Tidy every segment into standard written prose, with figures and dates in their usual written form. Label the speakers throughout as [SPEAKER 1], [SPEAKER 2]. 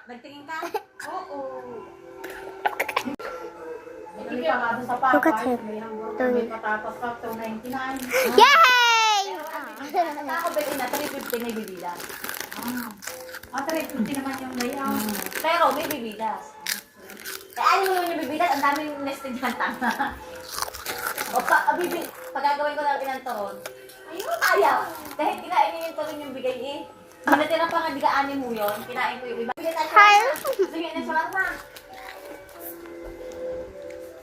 [SPEAKER 1] Nagtingin ka? Oo.
[SPEAKER 2] Look at him. Yay!
[SPEAKER 1] Ako ba na 350 may bibilas. 350 naman yung layout. Pero may bibilas. Kaya ano mo naman yung bibilas? Ang daming nested dyan, tama. O pagagawin ko lang ilang turon. Ayaw. Dahil kinain niyo yung turon yung bigay eh. Natira pa nga digaanin mo yun. Kinain ko yung iba.
[SPEAKER 2] Hi.
[SPEAKER 1] Sige na shawarma.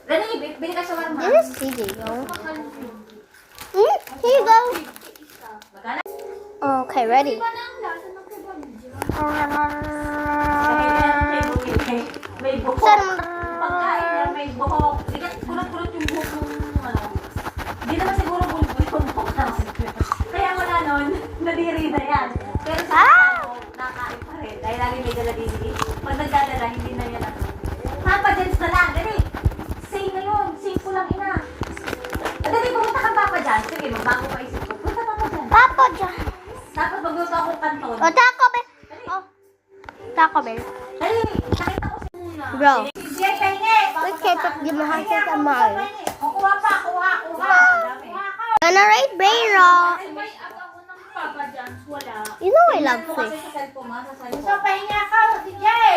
[SPEAKER 1] Dali, bili ka shawarma.
[SPEAKER 2] This is CJ, yo. Here you go.
[SPEAKER 1] Magkano?
[SPEAKER 2] Okay, ready.
[SPEAKER 1] May buhok. Pagkain niya may buhok. Hindi ka kulot-kulot yung buhok mo. Hindi naman siguro bulbul yung buhok na. Kaya wala nun, nadiri na yan. Pero sa ako, nakakain pa rin. Dahil lagi may dala-dili. Pag nagdadala, hindi na yan ako. Papa Jans na lang, dali. Sing na yun. Sing ko lang ina. Dali, pumunta kang Papa Jans. Sige, magbago pa isip ko. Punta Papa Jans.
[SPEAKER 2] Papa John.
[SPEAKER 1] Dapat magluto akong kanton.
[SPEAKER 2] Oh, Taco Bell. Oh, Taco Bell.
[SPEAKER 1] Dali, nakita ko si Muna.
[SPEAKER 2] Bro.
[SPEAKER 1] Sige, pahingi.
[SPEAKER 2] Wait, kaya pag di mahal sa mahal.
[SPEAKER 1] Kuha pa, kuha.
[SPEAKER 2] Gonna rate brain rock.
[SPEAKER 1] May ako ng Papa John's, wala.
[SPEAKER 2] You know I love
[SPEAKER 1] Kasi
[SPEAKER 2] fish.
[SPEAKER 1] sa cellphone mo, sa cellphone. Gusto, pahinga ka, si Jay!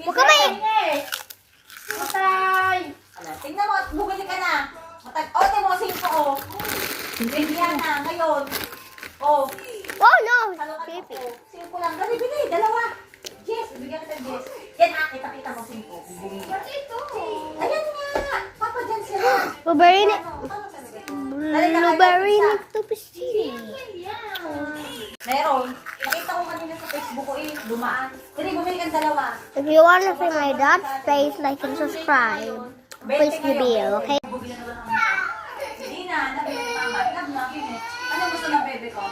[SPEAKER 2] Huwag ka
[SPEAKER 1] pahingi! Utay! Tingnan mo, bumili ka na. Ote mo, 5 o. Bigyan na, ngayon. O,
[SPEAKER 2] Oh no,
[SPEAKER 1] salukan
[SPEAKER 2] creepy.
[SPEAKER 1] ko. 5 lang. Dali, bili, dalawa. Jess, bigyan kita, Jess. Yan kita mo 5. Bibigyan ka. Ayan nga, Papa John's yan.
[SPEAKER 2] Blueberry ni
[SPEAKER 1] Dali,
[SPEAKER 2] Blueberry
[SPEAKER 1] isa.
[SPEAKER 2] ni Tupisi.
[SPEAKER 1] Meron. Nakita ko kanina sa Facebook ko eh, dumaan. Dali, bumili kang dalawa.
[SPEAKER 2] If you want to see my dad's face, like and subscribe. Please do below, okay?
[SPEAKER 1] Hindi na, nabili ko tama. Love na, pinit. Ano gusto ng bebe ko?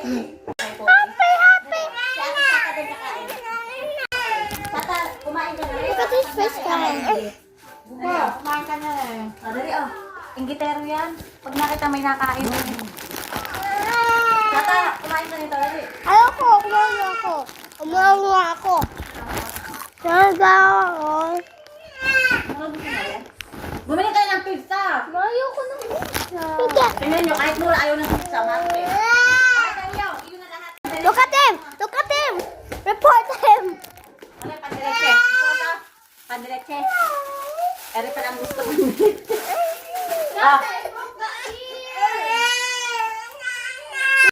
[SPEAKER 2] Happy, happy.
[SPEAKER 1] Si Ate Saka din kakain. Saka, kumain ka na rin.
[SPEAKER 2] Look at this fish guy.
[SPEAKER 1] Kumain ka na eh. Dali oh. Ingitero yan. Pag nakita may nakain. Saka, kumain ka nito. Dali.
[SPEAKER 2] Ayoko, kumain ako. Umawa ako. Nagawa ako.
[SPEAKER 1] Ano gusto na yan? Bumili ka ng pizza.
[SPEAKER 2] Ayoko ng pizza. Sige.
[SPEAKER 1] Tingnan nyo, kahit mura ayaw ng pizza.